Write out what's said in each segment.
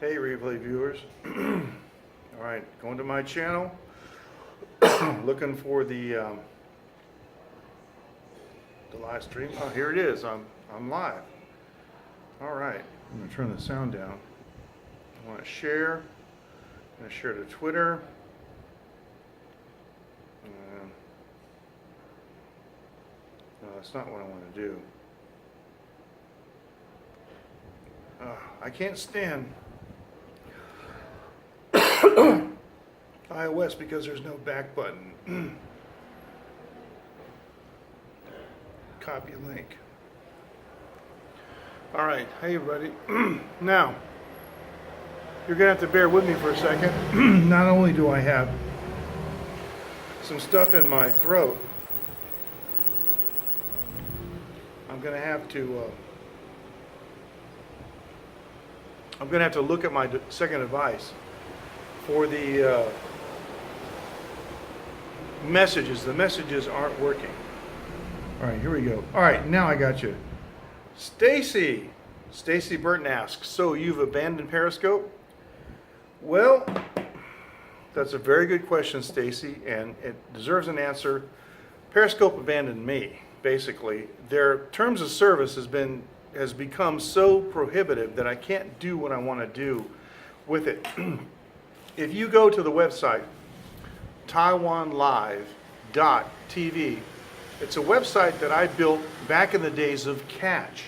Hey replay viewers. All right, going to my channel, looking for the live stream. Oh, here it is. I'm live. All right, I'm gonna turn the sound down. I want to share. I'm gonna share to Twitter. No, that's not what I want to do. I can't stand iOS because there's no back button. Copy link. All right, hey everybody. Now, you're gonna have to bear with me for a second. Not only do I have some stuff in my throat, I'm gonna have to look at my second device for the messages. The messages aren't working. All right, here we go. All right, now I got you. Stacy Burton asks, so you've abandoned Periscope? Well, that's a very good question, Stacy, and it deserves an answer. Periscope abandoned me, basically. Their terms of service has become so prohibitive that I can't do what I want to do with it. If you go to the website taiwanlive.tv, it's a website that I built back in the days of Catch.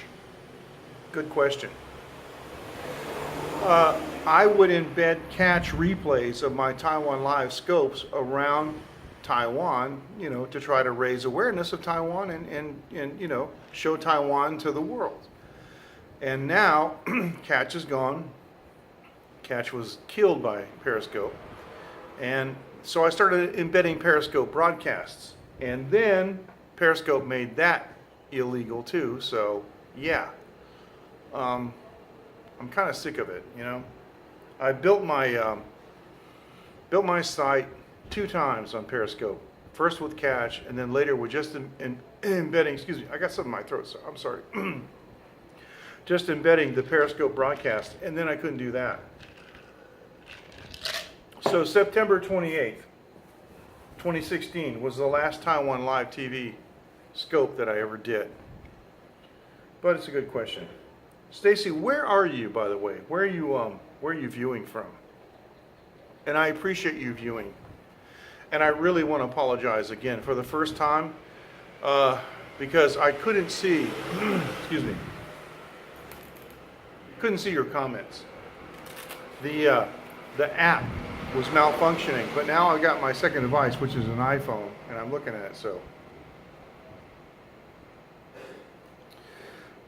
Good question. I would embed Catch replays of my Taiwan Live scopes around Taiwan, to try to raise awareness of Taiwan and show Taiwan to the world. And now Catch is gone. Catch was killed by Periscope. And so I started embedding Periscope broadcasts. And then Periscope made that illegal too. So yeah, I'm kind of sick of it, I built my site 2 times on Periscope. First with Catch, and then later with just embedding, excuse me, I got something in my throat, so I'm sorry. Just embedding the Periscope broadcast, and then I couldn't do that. So September 28th, 2016 was the last Taiwan Live TV scope that I ever did. But it's a good question. Stacy, where are you, by the way? Where are you viewing from? And I appreciate you viewing. And I really want to apologize again for the first time because I couldn't see, excuse me, couldn't see your comments. The app was malfunctioning, but now I've got my second device, which is an iPhone, and I'm looking at it, so.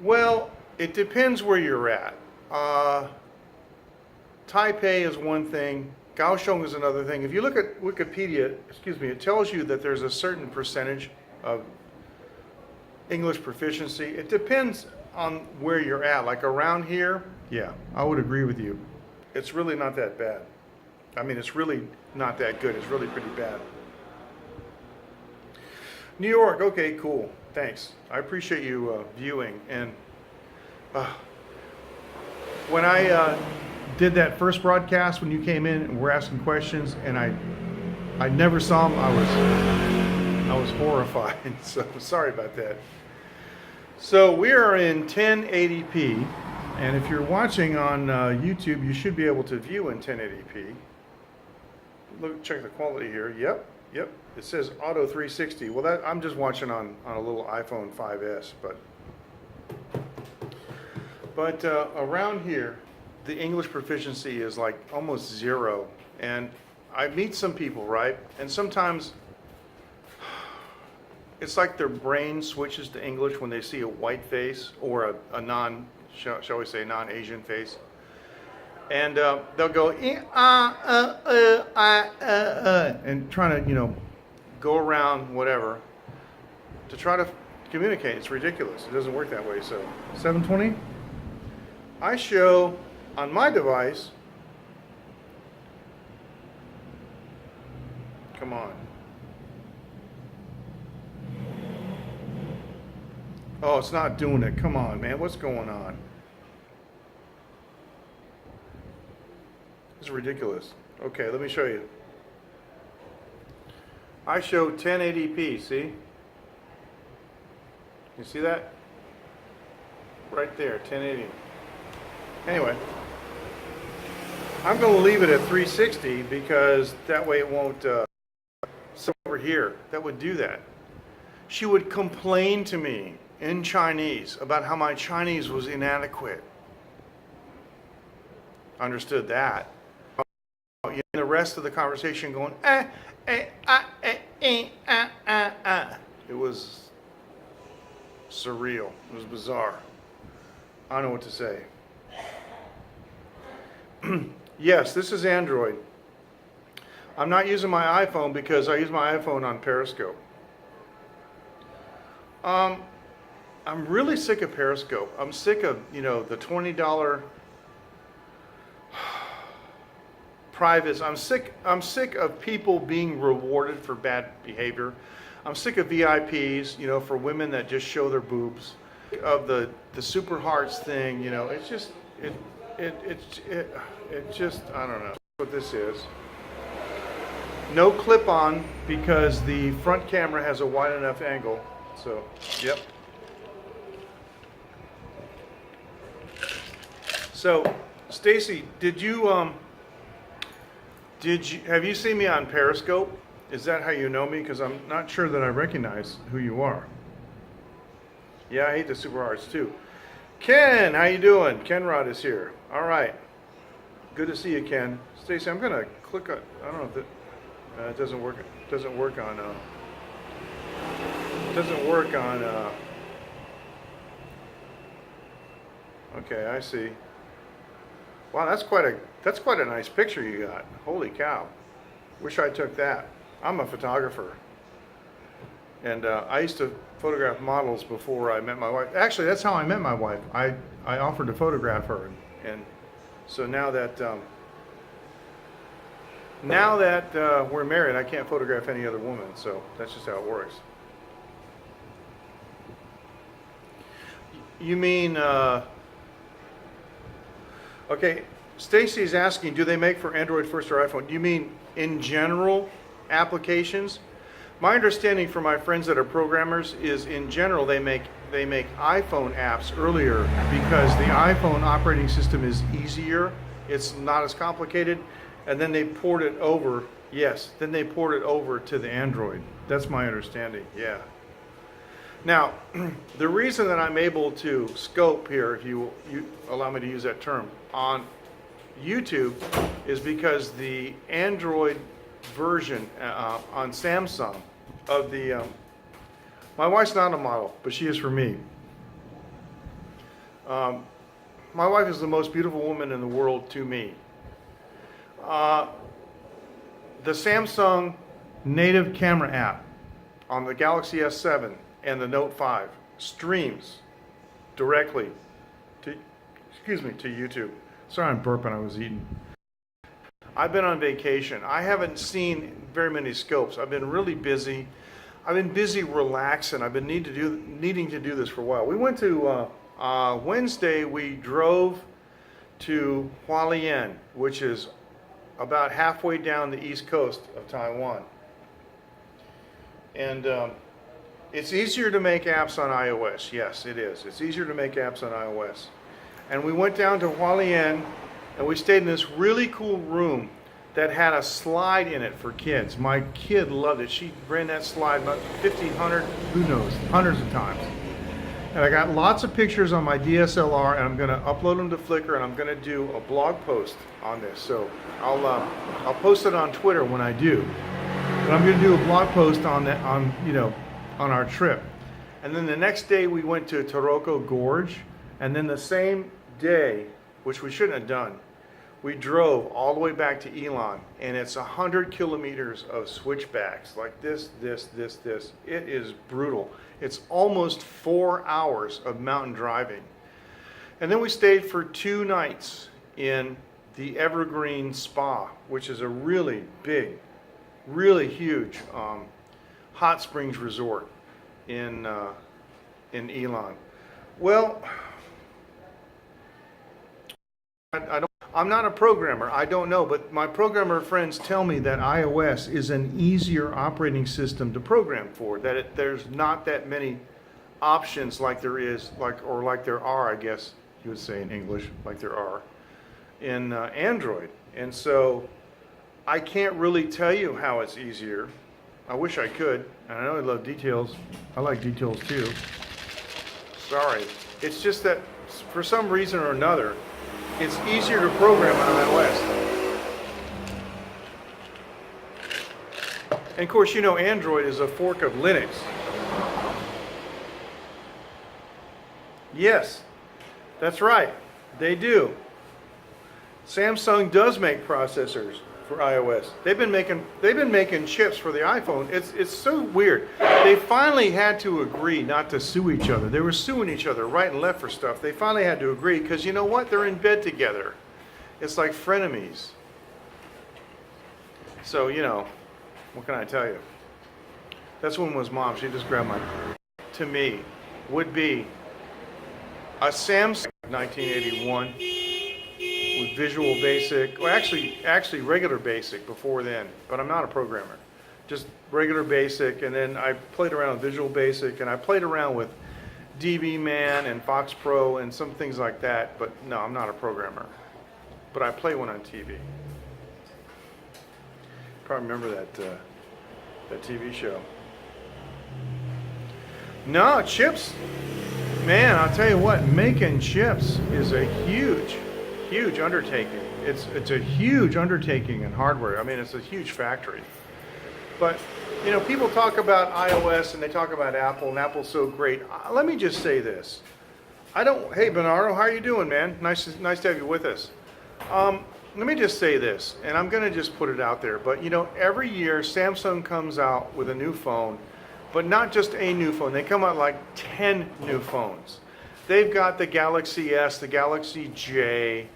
Well, it depends where you're at. Taipei is one thing, Kaohsiung is another thing. If you look at Wikipedia, it tells you that there's a certain percentage of English proficiency. It depends on where you're at. Like around here, yeah, I would agree with you. It's really not that bad. I mean, it's really not that good. It's really pretty bad. New York, okay, cool. Thanks. I appreciate you viewing. And when I did that first broadcast, when you came in and were asking questions, and I never saw them, I was horrified. So sorry about that. So we are in 1080p, and if you're watching on YouTube, you should be able to view in 1080p. Check the quality here. Yep. It says Auto 360. Well, I'm just watching on a little iPhone 5S, but around here, the English proficiency is like almost 0. And I meet some people, right? And sometimes it's like their brain switches to English when they see a white face or a shall we say, non-Asian face. And they'll go, and trying to, go around whatever to try to communicate. It's ridiculous. It doesn't work that way. So 720, I show on my device, come on. Oh, it's not doing it. Come on, man. What's going on? It's ridiculous. Okay, let me show you. I show 1080p, see? You see that? Right there, 1080. Anyway, I'm going to leave it at 360 because that way it won't, so over here, that would do that. She would complain to me in Chinese about how my Chinese was inadequate. Understood that. In the rest of the conversation going, It was surreal. It was bizarre. I don't know what to say. Yes, this is Android. I'm not using my iPhone because I use my iPhone on Periscope. I'm really sick of Periscope. I'm sick of, the $20 privates. I'm sick of people being rewarded for bad behavior. I'm sick of VIPs, for women that just show their boobs. Of the Super Hearts thing, it's just I don't know what this is. No clip on because the front camera has a wide enough angle. So, yep. So, Stacy, have you seen me on Periscope? Is that how you know me? Because I'm not sure that I recognize who you are. Yeah, I hate the Super Hearts too. Ken, how you doing? Ken Rod is here. All right. Good to see you, Ken. Stacy, I'm gonna click on. I don't know if it doesn't work. It doesn't work on. Okay, I see. Wow, that's quite a nice picture you got. Holy cow! Wish I took that. I'm a photographer, and I used to photograph models before I met my wife. Actually, that's how I met my wife. I offered to photograph her, and so now that we're married, I can't photograph any other woman. So that's just how it works. You mean? Okay, Stacy's asking, do they make for Android first or iPhone? You mean in general applications? My understanding from my friends that are programmers is in general they make iPhone apps earlier because the iPhone operating system is easier, it's not as complicated, and then they port it over, then they port it over to the Android. That's my understanding, yeah. Now, the reason that I'm able to scope here, if you allow me to use that term, on YouTube is because the Android version on Samsung of the, my wife's not a model, but she is for me. My wife is the most beautiful woman in the world to me. The Samsung native camera app on the Galaxy S7 and the Note 5 streams directly to YouTube. Sorry, I'm burping, I was eating. I've been on vacation. I haven't seen very many scopes. I've been really busy. I've been busy relaxing. I've been needing to do this for a while. We went to, Wednesday, we drove to Hualien, which is about halfway down the east coast of Taiwan. And it's easier to make apps on iOS. Yes, it is. It's easier to make apps on iOS. And we went down to Hualien, and we stayed in this really cool room that had a slide in it for kids. My kid loved it. She ran that slide about 1,500, who knows, hundreds of times. And I got lots of pictures on my DSLR, and I'm going to upload them to Flickr, and I'm going to do a blog post on this. So I'll post it on Twitter when I do. But I'm going to do a blog post on that, on our trip. And then the next day we went to Taroko Gorge, and then the same day, which we shouldn't have done, we drove all the way back to Yilan, and it's 100 kilometers of switchbacks, like this. It is brutal. It's almost 4 hours of mountain driving. And then we stayed for 2 nights in the Evergreen Spa, which is a really big, really huge hot springs resort in Yilan. Well, I'm not a programmer. I don't know, but my programmer friends tell me that iOS is an easier operating system to program for. That there's not that many options like there is, like there are, I guess you would say in English, like there are in Android. And so I can't really tell you how it's easier. I wish I could. And I know I love details. I like details too. Sorry. It's just that for some reason or another, it's easier to program on iOS. And of course, you know, Android is a fork of Linux. Yes, that's right. They do. Samsung does make processors for iOS. They've been making chips for the iPhone. It's so weird. They finally had to agree not to sue each other. They were suing each other right and left for stuff. They finally had to agree because you know what? They're in bed together. It's like frenemies. So, you know, what can I tell you? That's when was Mom. She just grabbed my, to me, would be a Samsung 1981 with Visual Basic, well actually regular Basic before then, but I'm not a programmer. Just regular Basic, and then I played around with Visual Basic, and I played around with DB-Man and Fox Pro and some things like that, but no, I'm not a programmer. But I play one on TV. Probably remember that TV show. No, chips. Man, I'll tell you what, making chips is a huge undertaking. It's a huge undertaking in hardware. I mean, it's a huge factory. But, you know, people talk about iOS and they talk about Apple, and Apple's so great. Let me just say this. Hey, Bernardo, how are you doing, man? Nice to have you with us. Let me just say this, and I'm going to just put it out there, but you know, every year Samsung comes out with a new phone, but not just a new phone. They come out like 10 new phones. They've got the Galaxy S, the Galaxy J,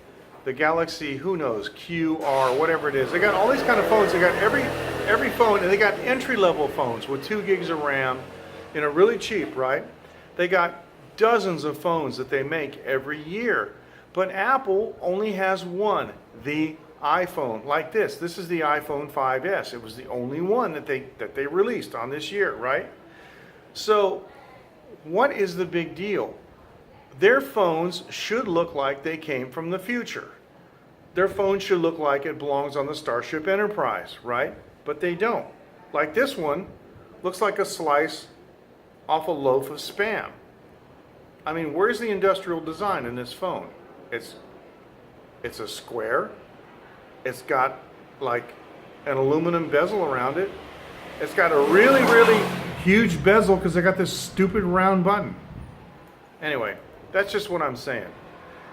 the Galaxy, who knows, Q, R, whatever it is. They got all these kind of phones. They got every phone, and they got entry-level phones with 2 gigs of RAM, you know, really cheap, right? They got dozens of phones that they make every year. But Apple only has one, the iPhone, like this. This is the iPhone 5S. It was the only one that they released on this year, right? So what is the big deal? Their phones should look like they came from the future. Their phone should look like it belongs on the Starship Enterprise, right? But they don't. Like this one, looks like a slice off a loaf of Spam. I mean, where's the industrial design in this phone? It's a square. It's got like an aluminum bezel around it. It's got a really huge bezel because they got this stupid round button. Anyway, that's just what I'm saying.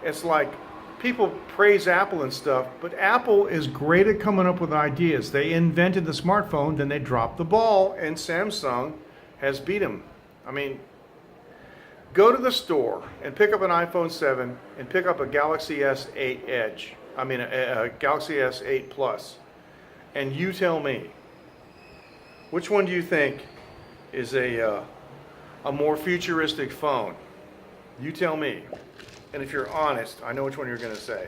It's like people praise Apple and stuff, but Apple is great at coming up with ideas. They invented the smartphone, then they dropped the ball, and Samsung has beat them. I mean, go to the store and pick up an iPhone 7 and pick up a Galaxy S8 Edge. I mean, a Galaxy S8 Plus. And you tell me, which one do you think is a more futuristic phone? You tell me. And if you're honest, I know which one you're going to say.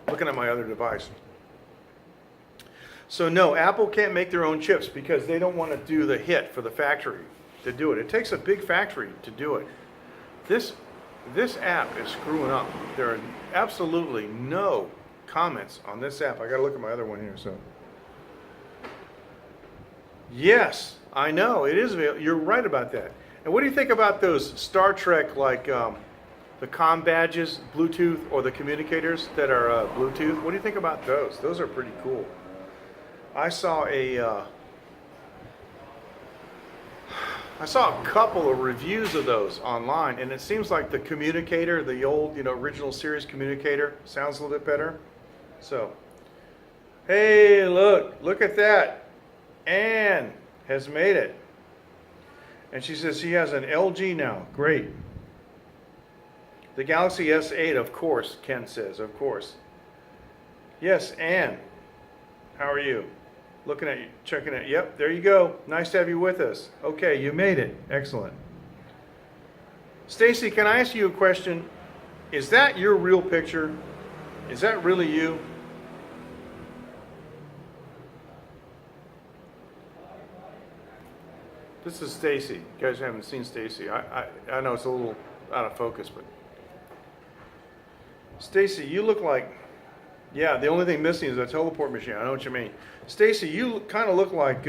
Looking at my other device. So no, Apple can't make their own chips because they don't want to do the hit for the factory to do it. It takes a big factory to do it. This app is screwing up. There are absolutely no comments on this app. I got to look at my other one here. So yes, I know it is available. You're right about that. And what do you think about those Star Trek, like the comm badges, Bluetooth, or the communicators that are Bluetooth? What do you think about those? Those are pretty cool. I saw a couple of reviews of those online, and it seems like the communicator, the old, you know, original series communicator, sounds a little bit better. So, hey, look at that. Anne has made it. And she says she has an LG now. Great. The Galaxy S8, of course, Ken says, of course. Yes, Anne. How are you? Looking at you, checking it. Yep, there you go. Nice to have you with us. Okay, you made it. Excellent. Stacy, can I ask you a question? Is that your real picture? Is that really you? This is Stacy. You guys haven't seen Stacy. I know it's a little out of focus, but Stacy, you look like, yeah, the only thing missing is a teleport machine. I know what you mean. Stacy, you kind of look like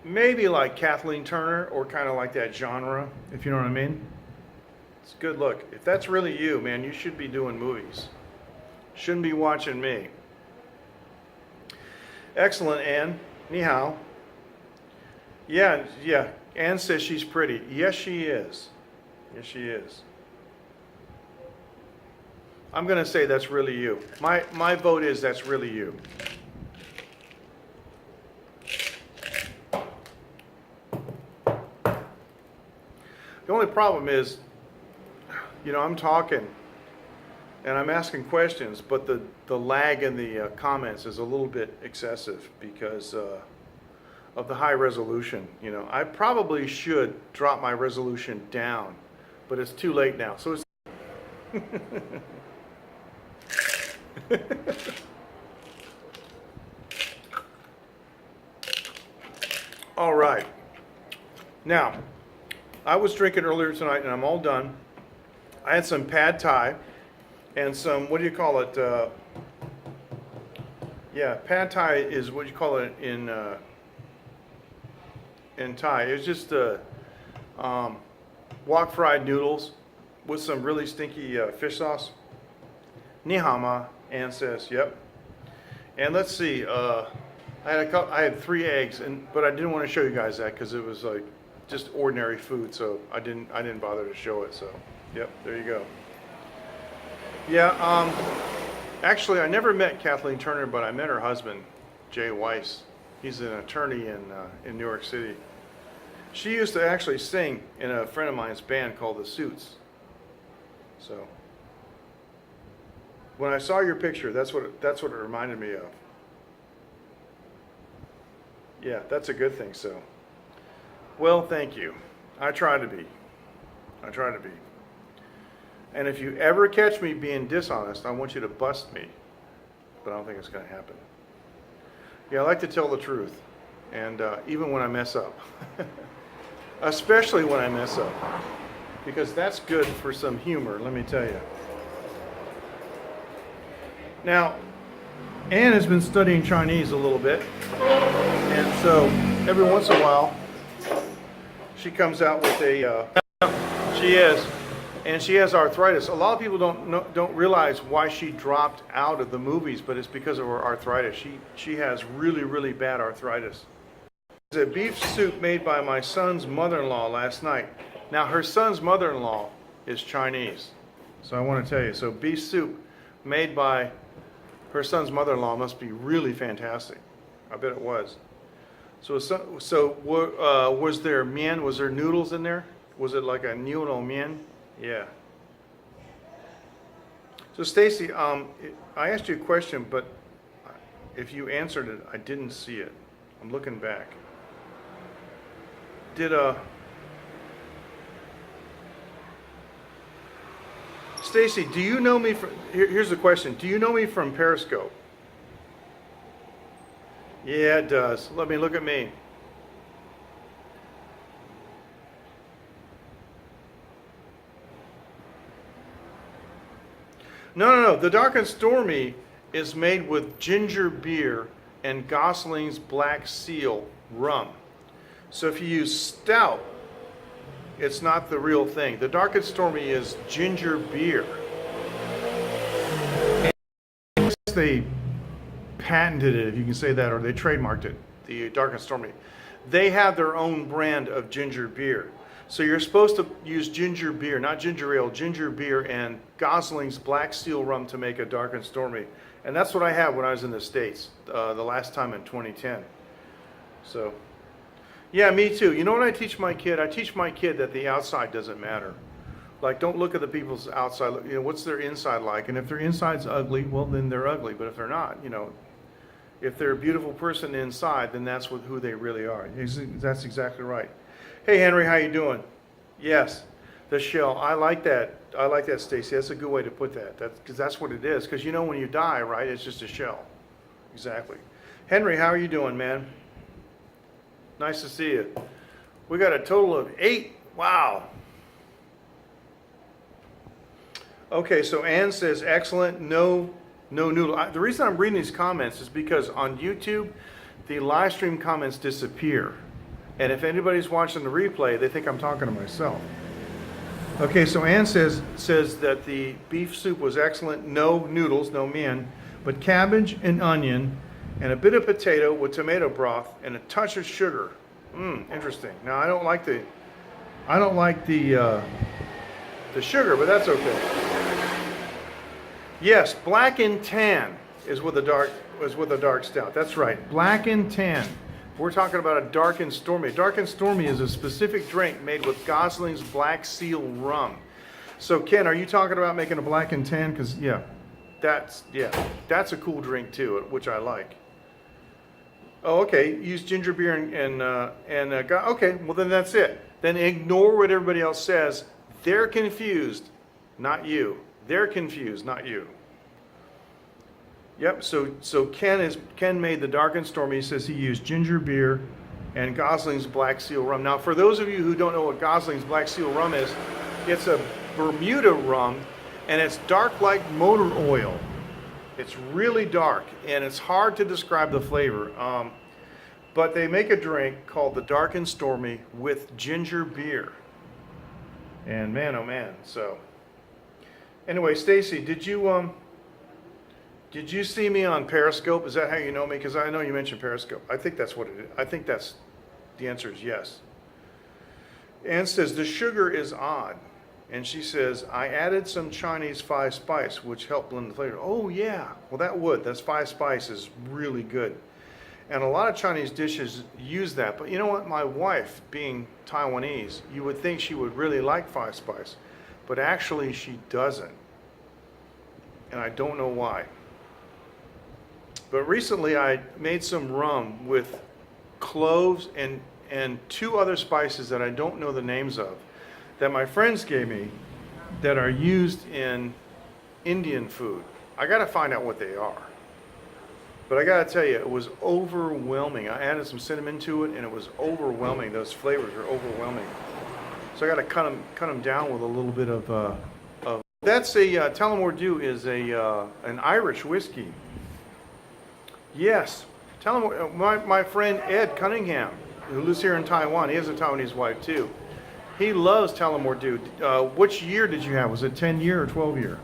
maybe like Kathleen Turner, or kind of like that genre, if you know what I mean. It's a good look. If that's really you, man, you should be doing movies. Shouldn't be watching me. Excellent, Anne. Ni hao. Yeah, yeah. Anne says she's pretty. Yes, she is. Yes, she is. I'm going to say that's really you. My vote is that's really you. The only problem is, you know, I'm talking and I'm asking questions, but the lag in the comments is a little bit excessive because of the high resolution. You know, I probably should drop my resolution down, but it's too late now. So it's all right. Now, I was drinking earlier tonight, and I'm all done. I had some pad thai and some, what do you call it? Yeah, pad thai is what you call it in Thai. It's just wok fried noodles with some really stinky fish sauce. Ni hao ma, Ann says, yep. And let's see, I had 3 eggs, but I didn't want to show you guys that because it was like just ordinary food, so I didn't bother to show it. So, yep, there you go. Yeah, actually, I never met Kathleen Turner, but I met her husband, Jay Weiss. He's an attorney in New York City. She used to actually sing in a friend of mine's band called The Suits. So, when I saw your picture, that's what it reminded me of. Yeah, that's a good thing. So, well, thank you. I try to be. I try to be. And if you ever catch me being dishonest, I want you to bust me. But I don't think it's going to happen. Yeah, I like to tell the truth. And even when I mess up. Especially when I mess up. Because that's good for some humor, let me tell you. Now, Anne has been studying Chinese a little bit. And so, every once in a while, she comes out with a, she is, and she has arthritis. A lot of people don't realize why she dropped out of the movies, but it's because of her arthritis. She has really, really bad arthritis. It's a beef soup made by my son's mother-in-law last night. Now, her son's mother-in-law is Chinese. So I want to tell you, so beef soup made by her son's mother-in-law must be really fantastic. I bet it was. So was there mian? Was there noodles in there? Was it like a noodle mian? Yeah. So Stacy, I asked you a question, but if you answered it, I didn't see it. I'm looking back. Stacy, do you know me from, here's the question. Do you know me from Periscope? Yeah, it does. Let me look at me. No. The Dark and Stormy is made with ginger beer and Gosling's Black Seal rum. So if you use stout, it's not the real thing. The Dark and Stormy is ginger beer. And they patented it, if you can say that, or they trademarked it, the Dark and Stormy. They have their own brand of ginger beer. So you're supposed to use ginger beer, not ginger ale, ginger beer and Gosling's Black Seal rum to make a Dark and Stormy. And that's what I had when I was in the States, the last time in 2010. So, yeah, me too. You know what I teach my kid? I teach my kid that the outside doesn't matter. Like, don't look at the people's outside. You know, what's their inside like? And if their inside's ugly, well, then they're ugly. But if they're not, you know, if they're a beautiful person inside, then that's who they really are. That's exactly right. Hey, Henry, how you doing? Yes. The shell. I like that. I like that, Stacy. That's a good way to put that. Because that's what it is. Because you know when you die, right? It's just a shell. Exactly. Henry, how are you doing, man? Nice to see you. We got a total of 8. Wow. Okay, so Ann says, excellent. No noodle. The reason I'm reading these comments is because on YouTube, the live stream comments disappear. And if anybody's watching the replay, they think I'm talking to myself. Okay, so Ann says that the beef soup was excellent. No noodles, no mian, but cabbage and onion and a bit of potato with tomato broth and a touch of sugar. Interesting. Now I don't like the sugar, but that's okay. Yes, black and tan is with a dark stout. That's right, black and tan. We're talking about a dark and stormy. Dark and stormy is a specific drink made with Gosling's Black Seal rum. So Ken, are you talking about making a black and tan? Because that's a cool drink too, which I like. Oh, okay. Use ginger beer okay. Well, then that's it. Then ignore what everybody else says. They're confused, not you. They're confused, not you. Yep, so Ken made the dark and stormy. He says he used ginger beer and Gosling's Black Seal rum. Now, for those of you who don't know what Gosling's Black Seal rum is, it's a Bermuda rum, and it's dark like motor oil. It's really dark, and it's hard to describe the flavor. But they make a drink called the Dark and Stormy with ginger beer. And man, oh man. So, anyway, Stacy, did you see me on Periscope? Is that how you know me? Because I know you mentioned Periscope. I think that's what it is. I think that's the answer is yes. Ann says the sugar is odd, and she says I added some Chinese 5 spice, which helped blend the flavor. Oh yeah, well that's 5 spice is really good, and a lot of Chinese dishes use that. But you know what? My wife, being Taiwanese, you would think she would really like 5 spice, but actually she doesn't, and I don't know why. But recently I made some rum with cloves and 2 other spices that I don't know the names of that my friends gave me that are used in Indian food. I got to find out what they are. But I got to tell you, it was overwhelming. I added some cinnamon to it and it was overwhelming. Those flavors are overwhelming. So I got to cut them down with a little bit of that's a Tullamore Dew is an Irish whiskey. Yes, my friend Ed Cunningham, who lives here in Taiwan, he has a Taiwanese wife too. He loves Tullamore Dew. Which year did you have? Was it 10-year or 12-year?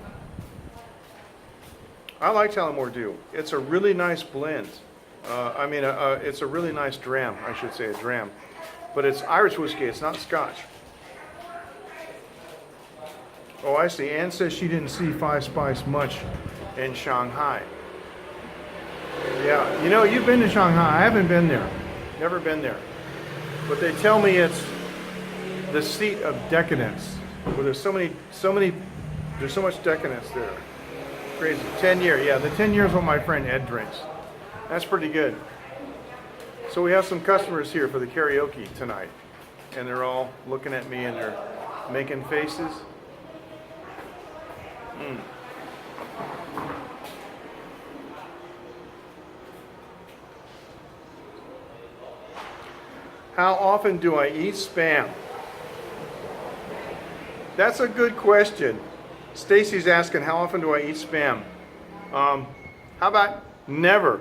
I like Tullamore Dew. It's a really nice blend. It's a really nice dram, I should say, a dram. But it's Irish whiskey, it's not Scotch. Oh, I see. Ann says she didn't see 5 spice much in Shanghai. Yeah, you know, you've been to Shanghai. I haven't been there. Never been there. But they tell me it's the seat of decadence. Where there's so much decadence there. Crazy. 10-year, yeah. The 10-year is what my friend Ed drinks. That's pretty good. So we have some customers here for the karaoke tonight. And they're all looking at me and they're making faces. How often do I eat Spam? That's a good question. Stacy's asking, how often do I eat Spam? How about never?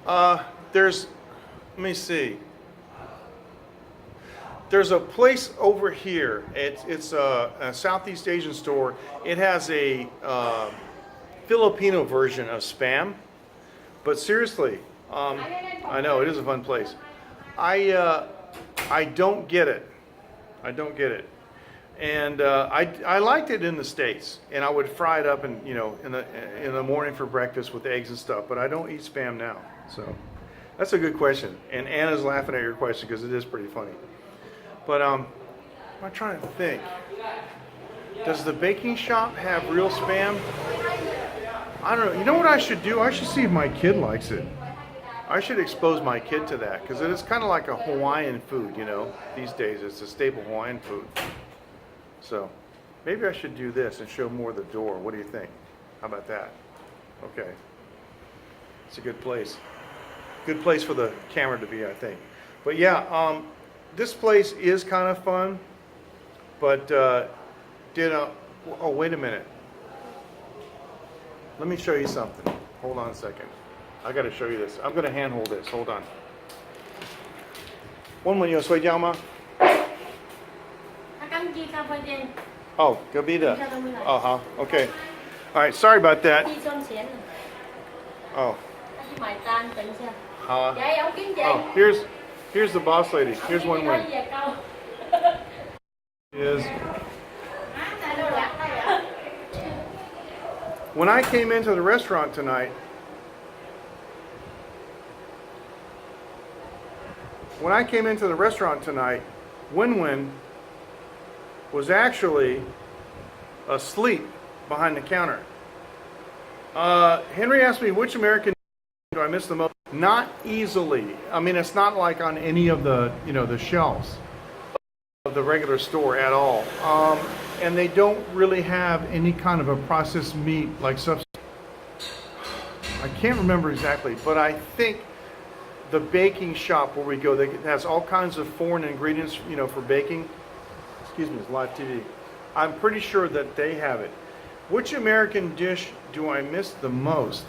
Let me see. There's a place over here. It's a Southeast Asian store. It has a Filipino version of Spam. But seriously, I know it is a fun place. I don't get it. I don't get it. And I liked it in the States, and I would fry it up and in the morning for breakfast with eggs and stuff. But I don't eat Spam now. So that's a good question. And Anna's laughing at your question because it is pretty funny. But I'm trying to think. Does the baking shop have real Spam? I don't know. You know what I should do? I should see if my kid likes it. I should expose my kid to that because it is kind of like a Hawaiian food, these days. It's a staple Hawaiian food. So maybe I should do this and show more of the door. What do you think? How about that? Okay. It's a good place. Good place for the camera to be, I think. But yeah, this place is kind of fun. But oh, wait a minute. Let me show you something. Hold on a second. I got to show you this. I'm going to handhold this. Hold on. 问问有睡觉吗？他刚寄咖啡店， Oh, 隔壁的。等一下都会来。哦，好，OK. All right, sorry about that. 寄双钱了， Oh, 他去买單，等一下。好啊。仔有經濟。 Oh, here's the boss lady. Here's Wen Wen. 嘢夠。 Is 大到兩係啊。 when I came into the restaurant tonight, Wen Wen was actually asleep behind the counter. Henry asked me which American do I miss the most. Not easily. I mean, it's not like on any of the the shelves of the regular store at all. And they don't really have any kind of a processed meat like substitute. I can't remember exactly, but I think the baking shop where we go, that has all kinds of foreign ingredients, for baking. Excuse me, it's live TV. I'm pretty sure that they have it. Which American dish do I miss the most?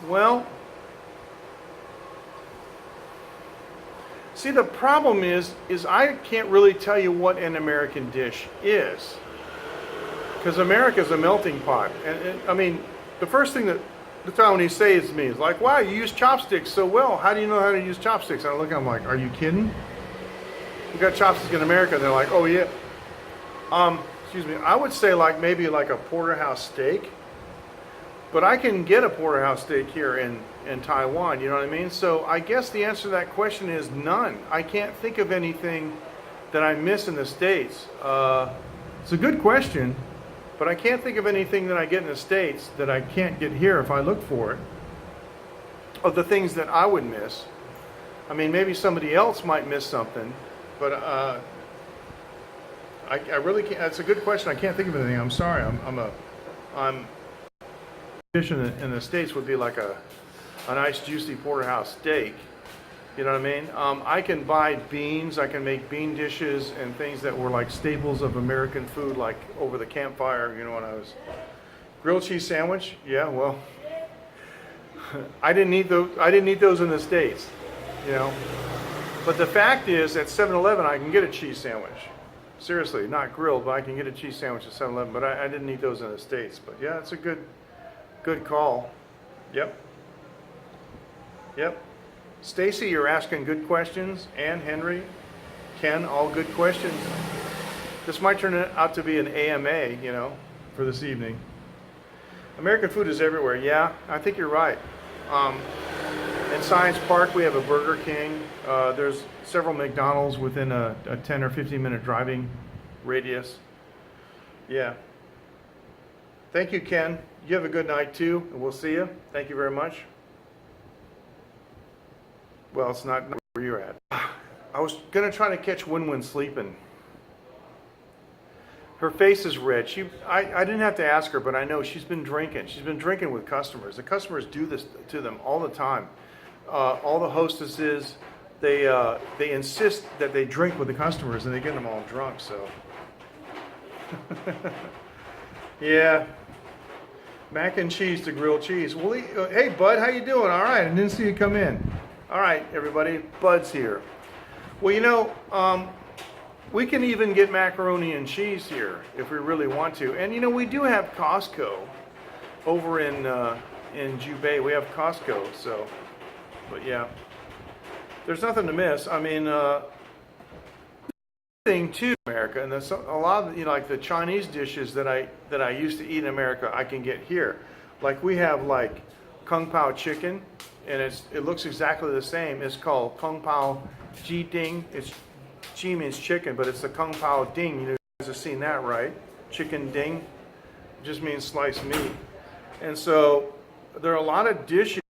Well, see, the problem is I can't really tell you what an American dish is, because America is a melting pot. And I mean, the first thing that the Taiwanese say to me is like, "Wow, you use chopsticks so well. How do you know how to use chopsticks?" And I look at them like, "Are you kidding? We got chopsticks in America." And they're like, "Oh yeah." Excuse me. I would say maybe like a porterhouse steak, but I can get a porterhouse steak here in Taiwan. You know what I mean? So I guess the answer to that question is none. I can't think of anything that I miss in the States. It's a good question, but I can't think of anything that I get in the States that I can't get here if I look for it. Of the things that I would miss. I mean, maybe somebody else might miss something, but I really can't. That's a good question. I can't think of anything. I'm sorry. I'm dish in the States would be like a nice juicy porterhouse steak. You know what I mean? I can buy beans. I can make bean dishes and things that were like staples of American food, like over the campfire. When I was grilled cheese sandwich. Yeah, well, I didn't eat those. I didn't eat those in the States. But the fact is, at 7-Eleven, I can get a cheese sandwich. Seriously, not grilled, but I can get a cheese sandwich at 7-Eleven. But I didn't eat those in the States. But yeah, it's a good call. Yep. Stacy, you're asking good questions. Ann, Henry, Ken, all good questions. This might turn out to be an AMA, for this evening. American food is everywhere. Yeah, I think you're right. In Science Park, we have a Burger King. There's several McDonald's within a 10 or 15 minute driving radius. Yeah. Thank you, Ken. You have a good night too, and we'll see you. Thank you very much. Well, it's not where you're at. I was gonna try to catch Wen Wen sleeping. Her face is red. I didn't have to ask her, but I know she's been drinking. She's been drinking with customers. The customers do this to them all the time. All the hostesses, they insist that they drink with the customers, and they get them all drunk. So, yeah. Mac and cheese to grilled cheese. Well, hey, Bud, how you doing? All right, I didn't see you come in. All right, everybody, Bud's here. Well, we can even get macaroni and cheese here if we really want to. And, we do have Costco over in Jubei. We have Costco, so, but yeah. There's nothing to miss. I mean, thing too, America, and there's a lot of like the Chinese dishes that I used to eat in America, I can get here. Like we have like Kung Pao chicken, and it looks exactly the same. It's called Kung Pao Ji Ding. It's Ji means chicken, but it's the Kung Pao Ding. You guys have seen that, right? Chicken ding. It just means sliced meat. And so there are a lot of dishes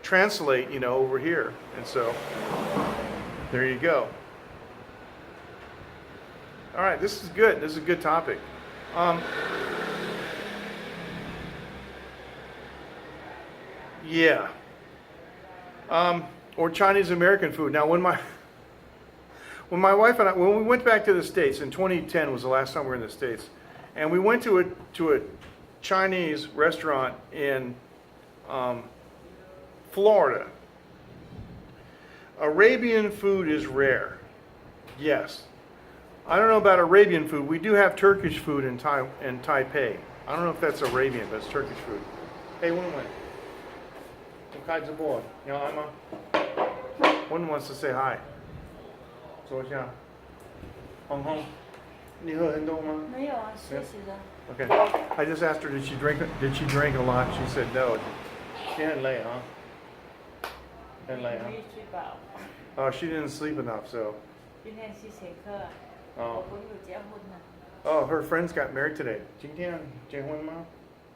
translate, over here. And so there you go. All right, this is good. This is a good topic. Um, yeah. Or Chinese American food. Now, when my wife and I, when we went back to the States in 2010 was the last time we were in the States, and we went to a Chinese restaurant in Florida. Arabian food is rare. Yes. I don't know about Arabian food. We do have Turkish food in Taipei. I don't know if that's Arabian, but it's Turkish food. Hey, Wen Wen. Wen wants to say hi. 坐一下。Hong Hong. 你喝很多吗？没有啊，休息的。 Okay. I just asked her, did she drink a lot? She said no. She had late, huh? Had late, 没 huh? 睡饱。 Oh, she didn't sleep enough, so. 今天去写课， Oh. 我朋友结婚了， Oh, her friends got married today. 今天结婚吗？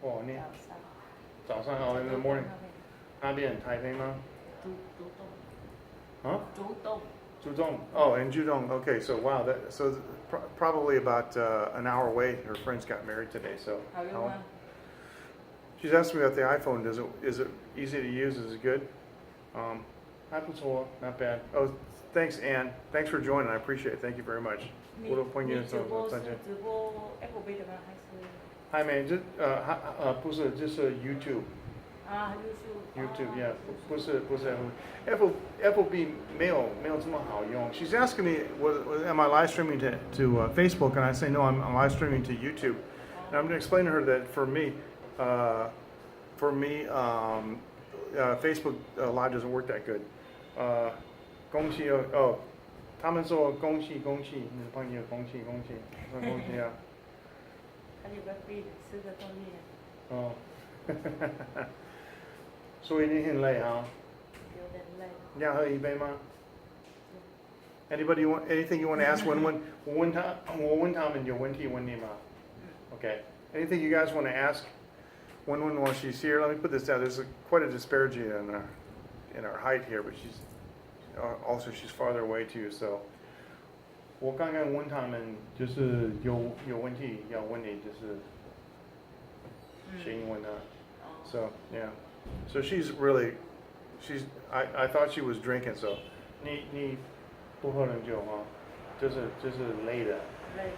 哦，你早上。早上 oh, in the morning. 那边台北吗？竹东。 Huh? 竹东。 Judong. Oh, in Judong. Okay, so wow, probably about an hour away. Her friends got married today, so. 好用吗？ She's asked me about the iPhone. Is it easy to use? Is it good? 还不错, not bad. Oh, thanks, Ann. Thanks for joining. I appreciate it. Thank you very much. 你我的朋友你直播是再见。直播 FB 的吗？还是还没，不是，就是 YouTube. 啊 YouTube, 哦 yeah. 不是 FB 没有这么好用. She's asking me, am I live streaming to Facebook? And I say, no, I'm live streaming to YouTube. And I'm going to explain to her that for me, Facebook Live doesn't work that good. 恭喜哦，他们说恭喜，你的朋友恭喜，说恭喜啊。他有个 feed 4个多月，哦，所以你很累哈？有点累。你要喝一杯吗？Anybody anything you want to ask? 我问他们有问题问你吗？Okay. Anything you guys want to ask? When while she's here, let me put this down. There's quite a disparity in our height here, but she's farther away too. So. 我刚刚问他们就是有问题要问你，就是学英文的。So yeah, so I thought she was drinking. So 你不喝很久吗？就是累的，累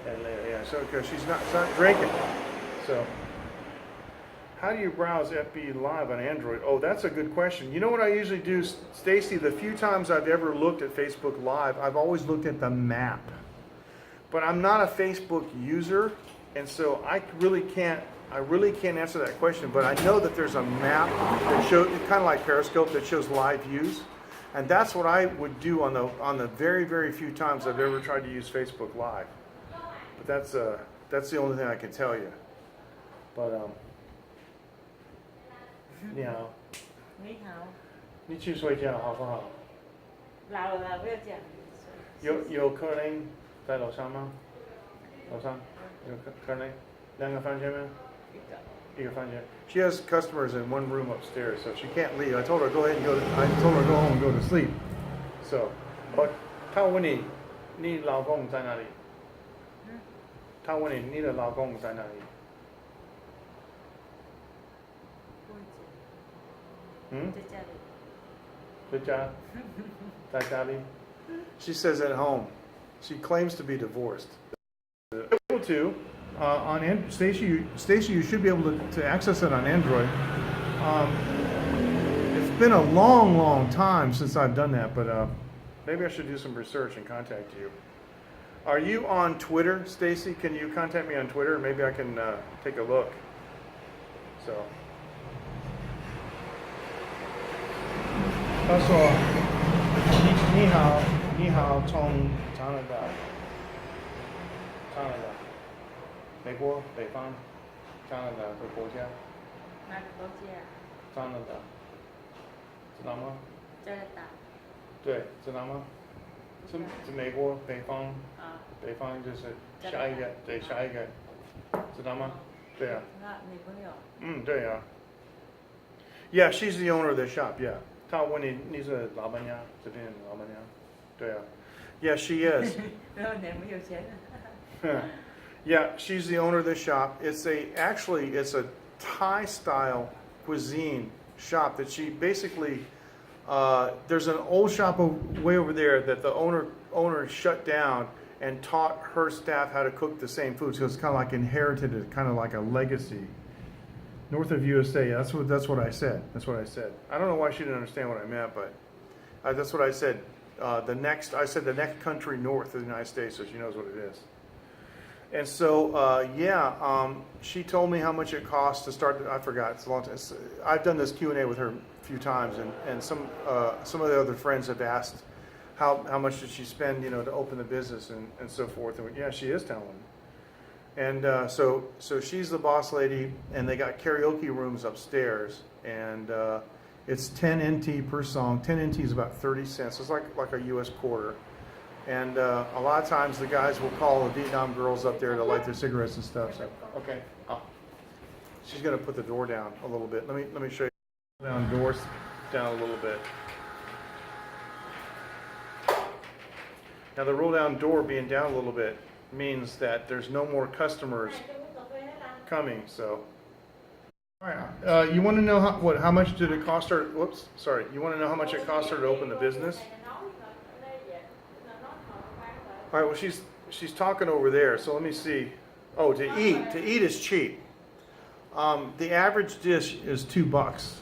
yeah. So because she's not drinking. So how do you browse FB Live on Android? Oh, that's a good question. You know what I usually do, Stacy? The few times I've ever looked at Facebook Live, I've always looked at the map. But I'm not a Facebook user, and so I really can't answer that question. But I know that there's a map that shows, kind of like Periscope, that shows live views, and that's what I would do on the very, very few times I've ever tried to use Facebook Live. But that's the only thing I can tell you. But 你好。你好。你去睡觉好不好？老了不要讲。有客人在楼上吗？楼上有客人2个房间吗？一个房间。She has customers in one room upstairs, so she can't leave. I told her go ahead and I told her go home and go to sleep. So, but 她问你老公在哪里？她问你的老公在哪里？在家里。She says at home. She claims to be divorced. Able to on Stacy, you should be able to access it on Android. It's been a long time since I've done that, but maybe I should do some research and contact you. Are you on Twitter, Stacy? Can you contact me on Twitter? Maybe I can take a look. So. 他说：“你好，从加拿大，美国北方，加拿大的国家。哪个国家？加拿大，知道吗？加拿大。对，知道吗？是美国北方。啊。北方就是下一个，对，下一个，知道吗？对啊。那女朋友。嗯，对啊。Yeah, she's the owner of the shop. Yeah. 他问你是老板娘，这边老板娘，对啊，Yeah, she is. 然后你没有钱。Yeah, she's the owner of this shop. It's a Thai style cuisine shop that she basically. There's an old shop way over there that the owner shut down and taught her staff how to cook the same food. So it's kind of like inherited, it's kind of like a legacy. North of USA. That's what I said. That's what I said. I don't know why she didn't understand what I meant, but that's what I said. The next country north of the United States, so she knows what it is. And so, she told me how much it costs to start. I forgot. It's a long time. I've done this Q&A with her a few times, and some of the other friends have asked how much did she spend, to open the business and so forth. And yeah, she is telling me. And so she's the boss lady, and they got karaoke rooms upstairs, and it's 10 NT per song. 10 NT is about 30 cents. It's like a U.S. quarter. And a lot of times the guys will call the Vietnam girls up there to light their cigarettes and stuff. So okay, she's gonna put the door down a little bit. Let me show you. Doors down a little bit. Now the roll down door being down a little bit means that there's no more customers coming. So, all right. You want to know how much did it cost her? Whoops, sorry. You want to know how much it cost her to open the business? All right, well, she's talking over there, so let me see. Oh, to eat is cheap. The average dish is $2.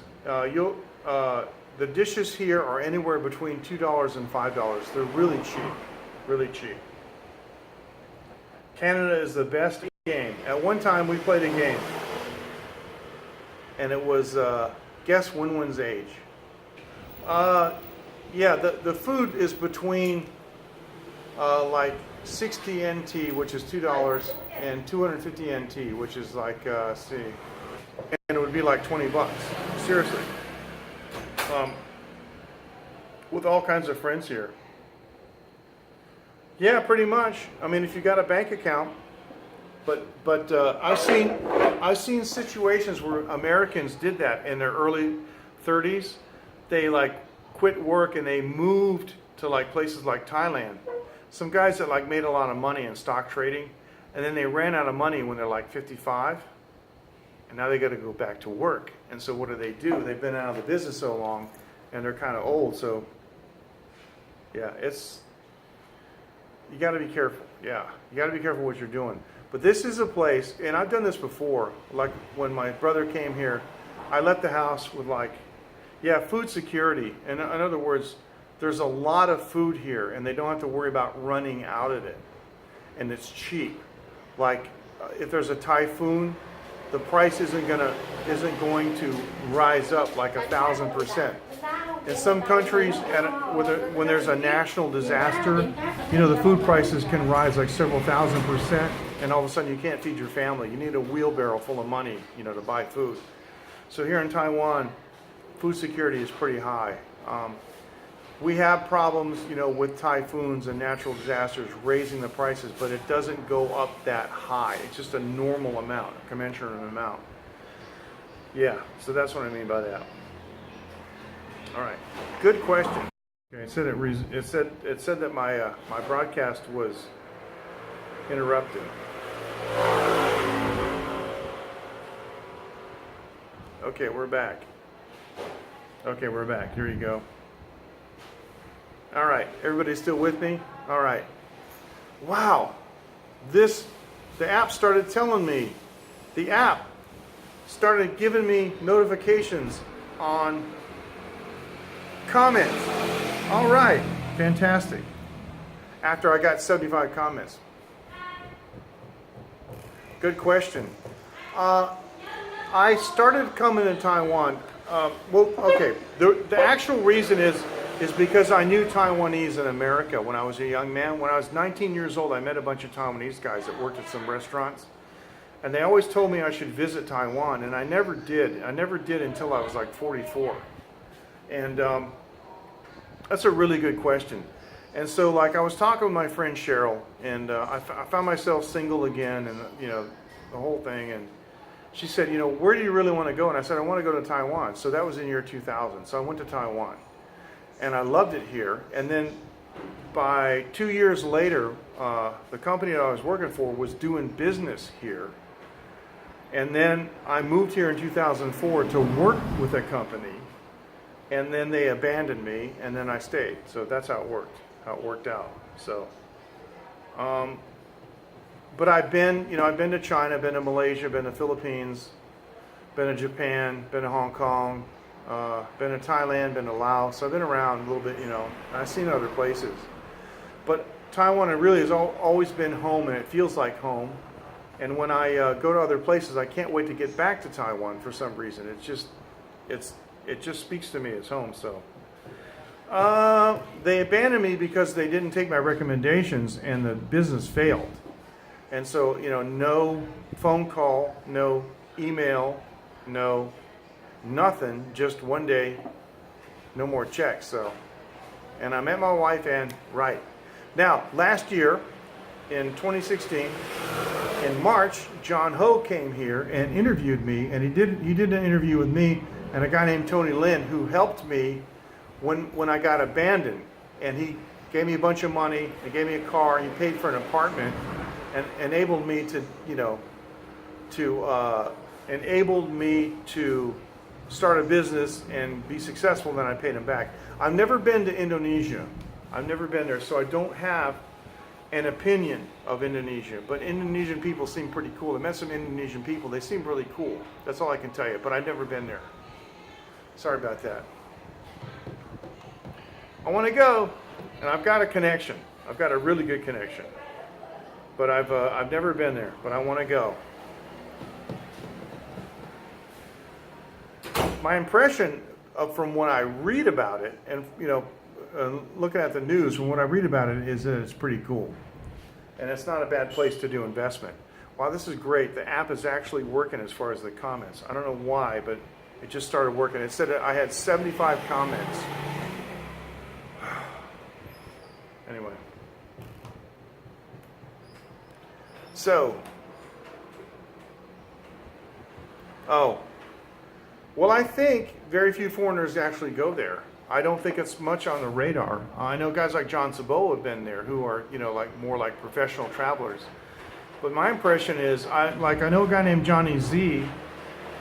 The dishes here are anywhere between $2 and $5. They're really cheap, really cheap. Canada is the best game. At one time, we played a game, and it was guess Win-Win's age. Yeah, the food is between like 60 NT, which is $2, and 250 NT, which is like, see, and it would be like $20. Seriously. With all kinds of friends here. Yeah, pretty much. I mean, if you got a bank account, but I've seen situations where Americans did that in their early 30s. They like quit work and they moved to like places like Thailand. Some guys that like made a lot of money in stock trading, and then they ran out of money when they're like 55, and now they got to go back to work. And so what do? They've been out of the business so long, and they're kind of old. So yeah, you got to be careful. Yeah, you got to be careful what you're doing. But this is a place, and I've done this before. Like when my brother came here, I left the house with like, food security. And in other words, there's a lot of food here, and they don't have to worry about running out of it. And it's cheap. Like if there's a typhoon, the price isn't going to rise up like 1,000%. In some countries, when there's a national disaster, the food prices can rise like several thousand%, and all of a sudden you can't feed your family. You need a wheelbarrow full of money, to buy food. So here in Taiwan, food security is pretty high. We have problems, with typhoons and natural disasters raising the prices, but it doesn't go up that high. It's just a normal amount, a commensurate amount. Yeah, so that's what I mean by that. All right, good question. Okay, it said that my broadcast was interrupted. Okay, we're back. Here you go. All right, everybody still with me? All right. Wow, the app started telling me. The app started giving me notifications on comments. All right, fantastic. After I got 75 comments. Good question. I started coming to Taiwan. The actual reason is because I knew Taiwanese in America when I was a young man. When I was 19 years old, I met a bunch of Taiwanese guys that worked at some restaurants. And they always told me I should visit Taiwan, and I never did. I never did until I was like 44. And that's a really good question. And so like I was talking with my friend Cheryl, and I found myself single again, and the whole thing. And she said, where do you really want to go? And I said, I want to go to Taiwan. So that was in year 2000. So I went to Taiwan. And I loved it here. And then by 2 years later, the company that I was working for was doing business here. And then I moved here in 2004 to work with a company, and then they abandoned me, and then I stayed. So that's how it worked out. So, but I've been to China, been to Malaysia, been to Philippines, been to Japan, been to Hong Kong, been to Thailand, been to Laos. So I've been around a little bit, and I've seen other places. But Taiwan, it really has always been home, and it feels like home. And when I go to other places, I can't wait to get back to Taiwan for some reason. It just speaks to me as home. So they abandoned me because they didn't take my recommendations, and the business failed. And so no phone call, no email, no nothing. Just one day, no more checks. So, and I met my wife, and right now last year in 2016. In March, John Ho came here and interviewed me, and he did an interview with me and a guy named Tony Lin, who helped me when I got abandoned. And he gave me a bunch of money, he gave me a car, he paid for an apartment, and enabled me to start a business and be successful. Then I paid him back. I've never been to Indonesia. I've never been there, so I don't have an opinion of Indonesia, but Indonesian people seem pretty cool. I met some Indonesian people. They seem really cool. That's all I can tell you, but I've never been there. Sorry about that. I want to go, and I've got a connection. I've got a really good connection, but I've never been there, but I want to go. My impression from what I read about it, and looking at the news, from what I read about it, is that it's pretty cool. And it's not a bad place to do investment. Wow, this is great. The app is actually working as far as the comments. I don't know why, but it just started working. It said I had 75 comments. Anyway. So. Oh. Well, I think very few foreigners actually go there. I don't think it's much on the radar. I know guys like John Sabot have been there, who are more like professional travelers. But my impression is, I know a guy named Johnny Z,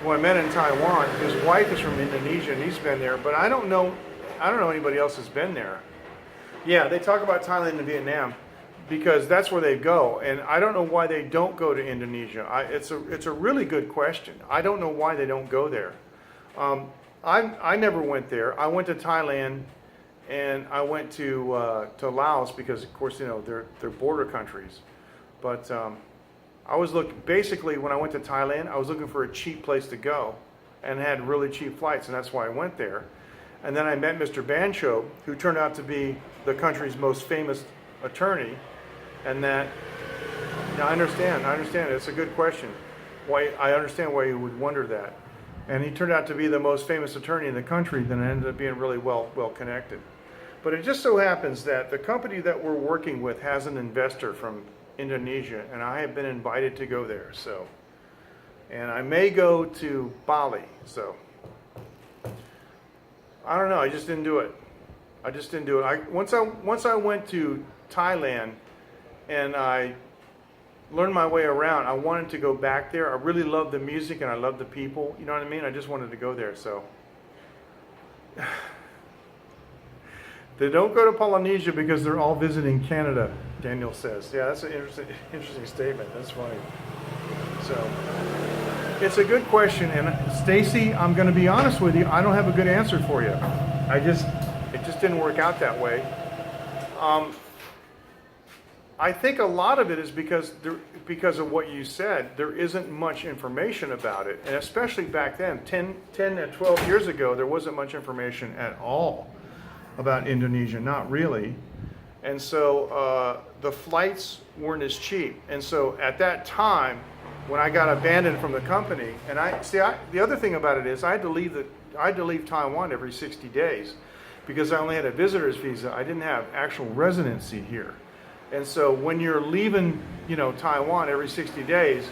who I met in Taiwan. His wife is from Indonesia, and he's been there. But I don't know anybody else has been there. Yeah, they talk about Thailand and Vietnam because that's where they go, and I don't know why they don't go to Indonesia. It's a really good question. I don't know why they don't go there. I never went there. I went to Thailand, and I went to Laos because, of course, they're border countries. But I was basically when I went to Thailand, I was looking for a cheap place to go, and had really cheap flights, and that's why I went there. And then I met Mr. Bancho, who turned out to be the country's most famous attorney, and that. Now I understand. It's a good question. I understand why you would wonder that. And he turned out to be the most famous attorney in the country, then it ended up being really well connected. But it just so happens that the company that we're working with has an investor from Indonesia, and I have been invited to go there. So, and I may go to Bali. So, I don't know. I just didn't do it. Once I went to Thailand, and I learned my way around. I wanted to go back there. I really love the music and I love the people. You know what I mean? I just wanted to go there. So they don't go to Polynesia because they're all visiting Canada, Daniel says. Yeah, that's an interesting statement. That's funny. So it's a good question. And Stacy, I'm going to be honest with you. I don't have a good answer for you. It just didn't work out that way. I think a lot of it is because of what you said. There isn't much information about it. And especially back then, 10 and 12 years ago, there wasn't much information at all about Indonesia, not really. And so the flights weren't as cheap. And so at that time, when I got abandoned from the company, and the other thing about it is I had to leave Taiwan every 60 days because I only had a visitor's visa. I didn't have actual residency here. And so when you're leaving, Taiwan every 60 days,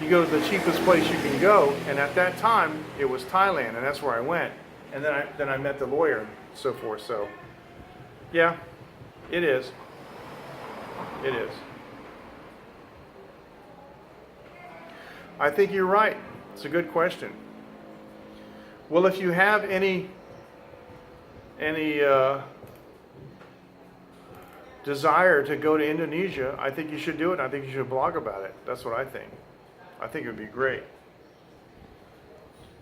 you go to the cheapest place you can go. And at that time, it was Thailand, and that's where I went. And then I met the lawyer and so forth. So, yeah. It is. It is. I think you're right. It's a good question. Well, if you have any desire to go to Indonesia, I think you should do it. I think you should blog about it. That's what I think. I think it would be great.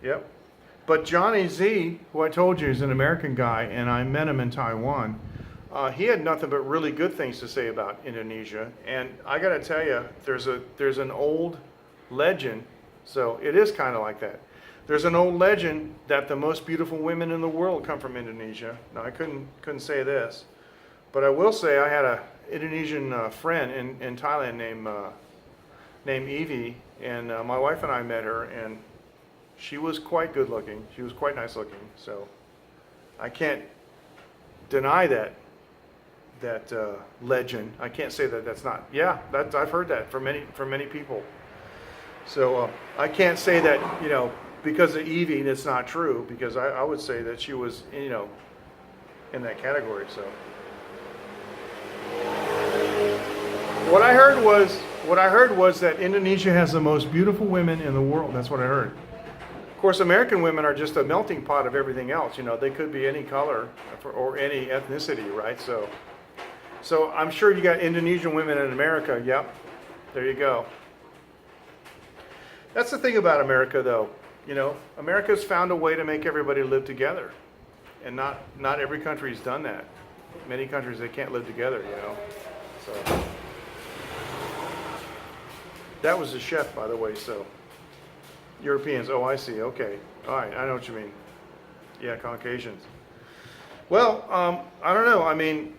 Yep. But Johnny Z, who I told you is an American guy, and I met him in Taiwan, he had nothing but really good things to say about Indonesia. And I got to tell you, there's an old legend, so it is kind of like that. There's an old legend that the most beautiful women in the world come from Indonesia. Now, I couldn't say this, but I will say I had an Indonesian friend in Thailand named Evie, and my wife and I met her, and she was quite good looking. She was quite nice looking. So I can't deny that legend. I can't say that that's not. Yeah, I've heard that from many people. So I can't say that, because of Evie, it's not true, because I would say that she was, in that category. So what I heard was that Indonesia has the most beautiful women in the world. That's what I heard. Of course, American women are just a melting pot of everything else. They could be any color or any ethnicity, right? So I'm sure you got Indonesian women in America. Yep, there you go. That's the thing about America, though. America's found a way to make everybody live together, and not every country's done that. Many countries, they can't live together. So that was the chef, by the way. So Europeans. Oh, I see. Okay. All right. I know what you mean. Yeah, Caucasians. Well, I don't know. I mean,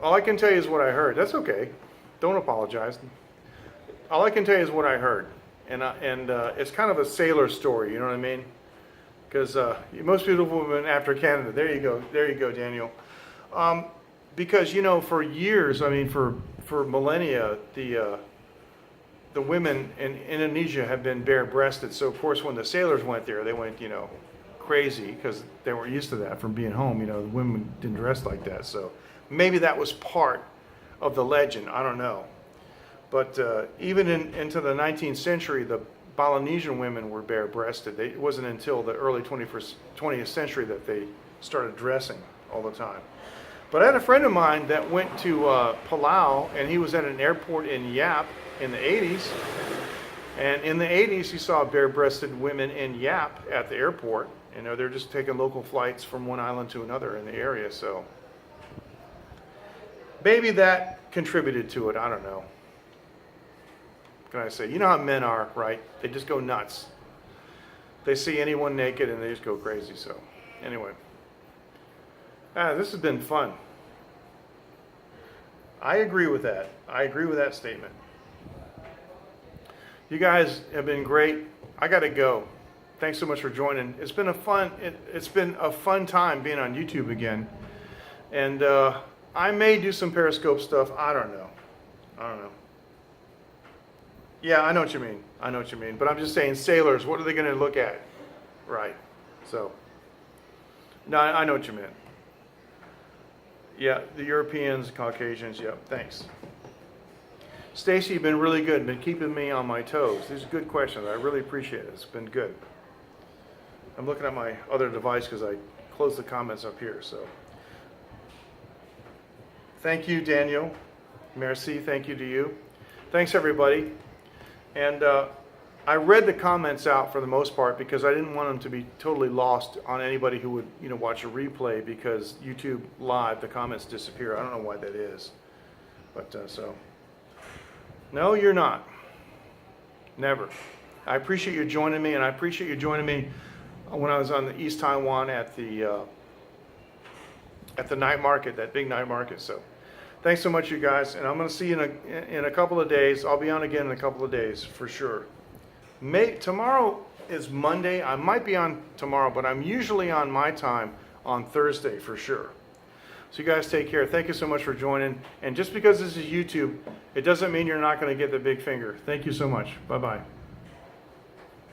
all I can tell you is what I heard. That's okay. Don't apologize. All I can tell you is what I heard. And it's kind of a sailor story, you know what I mean? Because most beautiful women after Canada. There you go, Daniel. Because for years, I mean, for millennia, the women in Indonesia have been bare-breasted. So of course, when the sailors went there, they went, crazy because they weren't used to that from being home. The women didn't dress like that. So maybe that was part of the legend. I don't know. But even into the 19th century, the Polynesian women were bare-breasted. It wasn't until the early 20th century that they started dressing all the time. But I had a friend of mine that went to Palau, and he was at an airport in Yap in the 80s. And in the 80s, he saw bare-breasted women in Yap at the airport. They're just taking local flights from one island to another in the area. So maybe that contributed to it. I don't know. Can I say? You know how men are, right? They just go nuts. They see anyone naked and they just go crazy. So anyway, this has been fun. I agree with that. I agree with that statement. You guys have been great. I got to go. Thanks so much for joining. It's been a fun time being on YouTube again. And I may do some Periscope stuff. I don't know. Yeah, I know what you mean. But I'm just saying, sailors, what are they going to look at? Right. So, no, I know what you meant. Yeah, the Europeans, Caucasians, yeah, thanks. Stacy, you've been really good, been keeping me on my toes. These are good questions. I really appreciate it. It's been good. I'm looking at my other device because I closed the comments up here. So, thank you, Daniel. Merci, thank you to you. Thanks, everybody. And I read the comments out for the most part because I didn't want them to be totally lost on anybody who would watch a replay, because YouTube Live, the comments disappear. I don't know why that is. But so, no, you're not. Never. I appreciate you joining me, and I appreciate you joining me when I was on the East Taiwan at the night market, that big night market. So thanks so much, you guys, and I'm going to see you in a couple of days. I'll be on again in a couple of days for sure. Tomorrow is Monday. I might be on tomorrow, but I'm usually on my time on Thursday for sure. So you guys take care. Thank you so much for joining. And just because this is YouTube, it doesn't mean you're not going to get the big finger. Thank you so much. Bye-bye.